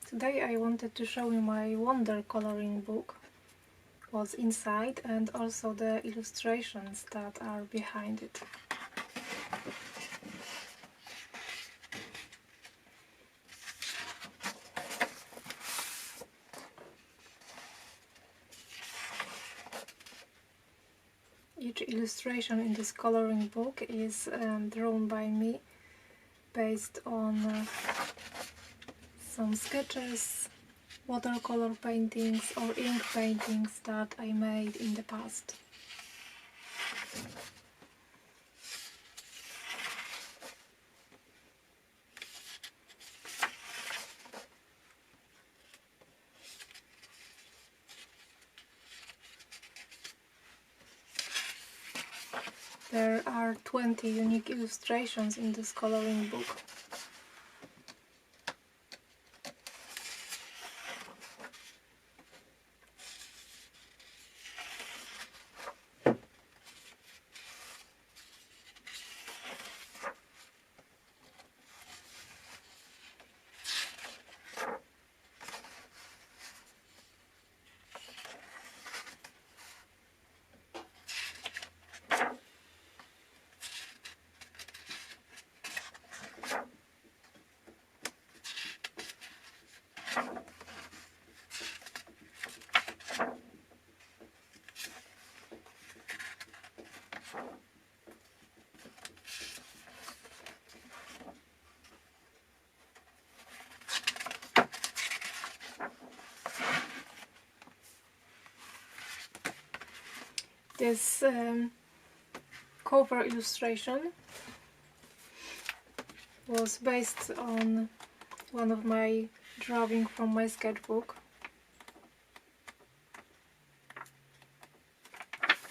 Today I wanted to show you my wonder coloring book, what's inside, and also the illustrations that are behind it. Each illustration in this coloring book is drawn by me based on some sketches, watercolor paintings or ink paintings that I made in the past. There are 20 unique illustrations in this coloring book. This cover illustration was based on one of my drawings from my sketchbook.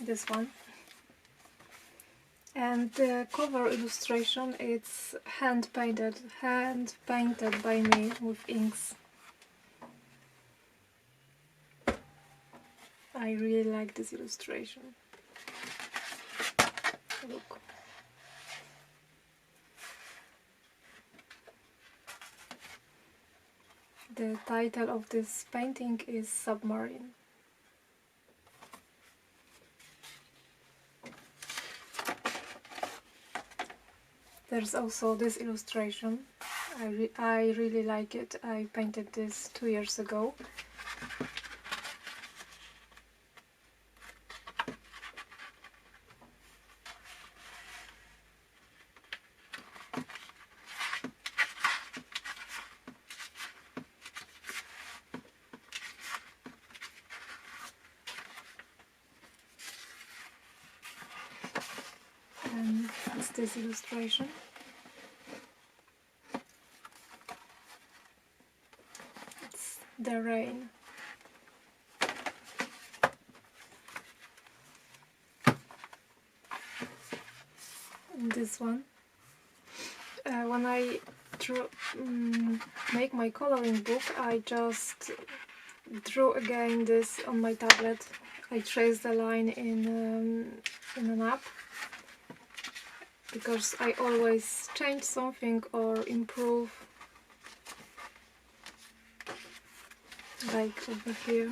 This one. And the cover illustration, it's hand painted by me with inks. I really like this illustration. Look. The title of this painting is Submarine. There's also this illustration. I really like it. I painted this 2 years ago. And it's this illustration. It's the rain. And this one. When I make my coloring book, I just drew again this on my tablet. I traced the line in an app, because I always change something or improve, like over here.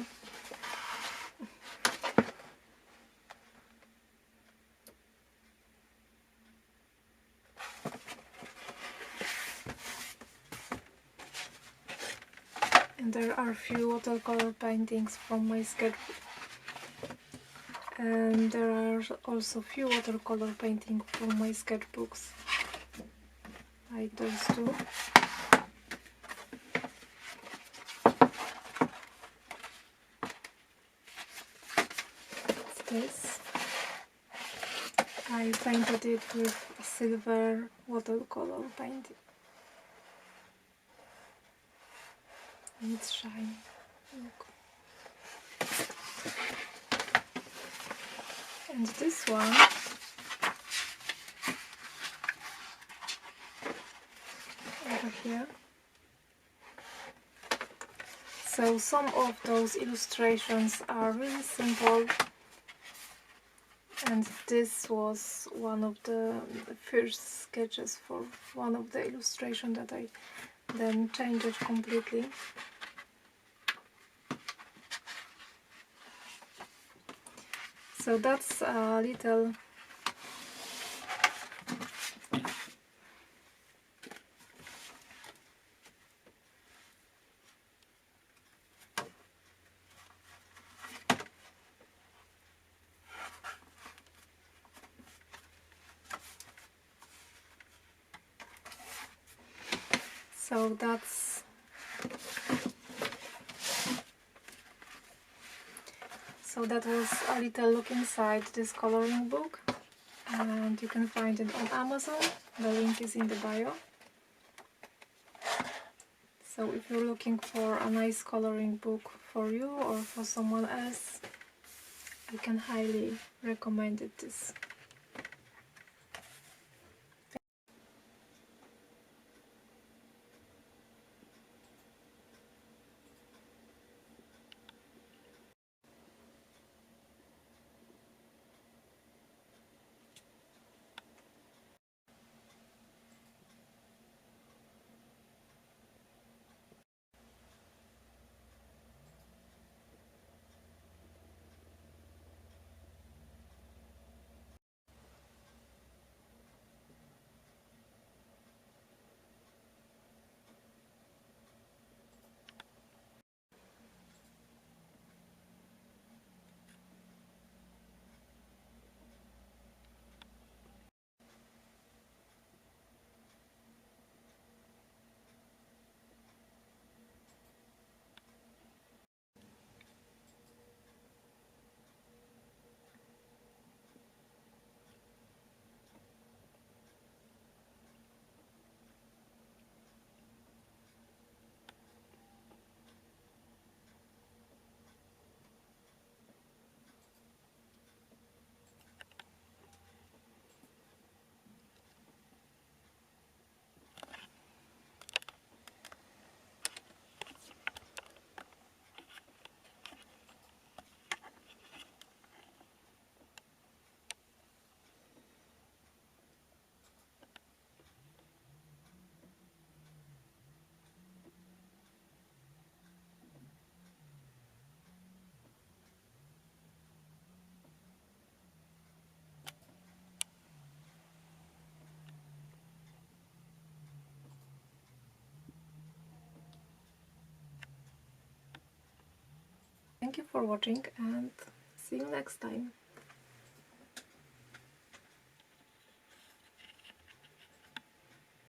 And there are a few watercolor paintings from my sketchbook. And there are also few watercolor paintings from my sketchbooks, like those two. It's this. I painted it with silver watercolor painting. And it's shiny. Look. And this one over here. So some of those illustrations are really simple, and this was one of the first sketches for one of the illustrations that I then changed it completely. So that's a little so that was a little look inside this coloring book, and you can find it on Amazon. The link is in the bio. So if you're looking for a nice coloring book for you or for someone else, I can highly recommend this. Thank you for watching and see you next time.